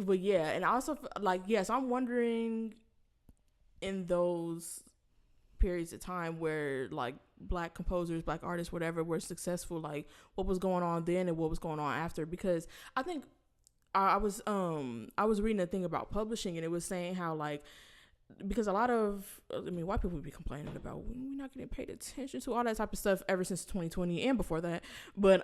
but yeah, and I also like, yes, I'm wondering in those periods of time where like black composers, black artists, whatever, were successful, like what was going on then and what was going on after. Because I think I was reading a thing about publishing, and it was saying how like, because a lot of, I mean, white people would be complaining about we're not getting paid attention to, all that type of stuff ever since 2020 and before that. But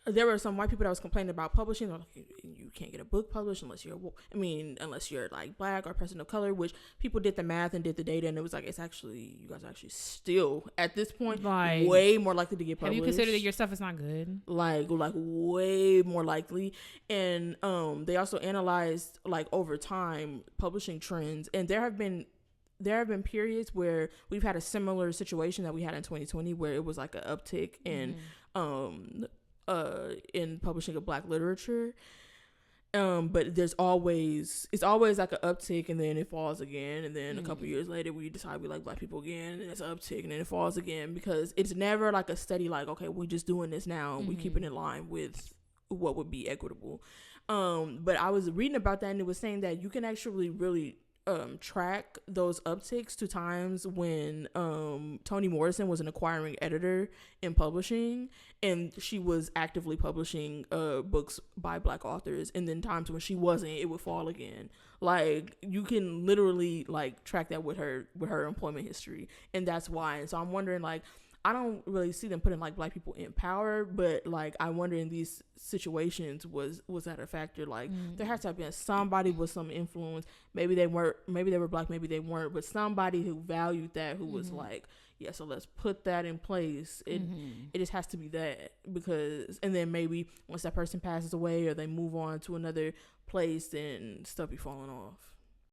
there were some white people that was complaining about publishing. They're like, you can't get a book published unless unless you're like black or a person of color, which people did the math and did the data, and it was like, it's actually, you guys are actually still at this point like, way more likely to get published. Have you considered that your stuff is not good? Like way more likely. And they also analyzed like over time publishing trends, and there have been periods where we've had a similar situation that we had in 2020, where it was like an uptick in in publishing of black literature. But it's always like an uptick, and then it falls again, and then a couple years later we decide we like black people again, and it's an uptick, and then it falls again, because it's never like a steady like, okay, we're just doing this now, and we keep it in line with what would be equitable. But I was reading about that, and it was saying that you can actually really track those upticks to times when Toni Morrison was an acquiring editor in publishing, and she was actively publishing books by black authors, and then times when she wasn't, it would fall again. Like, you can literally like track that with her employment history, and that's why. And so I'm wondering, like, I don't really see them putting like black people in power, but like I wonder in these situations, was that a factor? Like there has to have been somebody with some influence. Maybe they were black, maybe they weren't, but somebody who valued that, who was like, yeah, so let's put that in place. It just has to be that, because, and then maybe once that person passes away or they move on to another place, then stuff be falling off.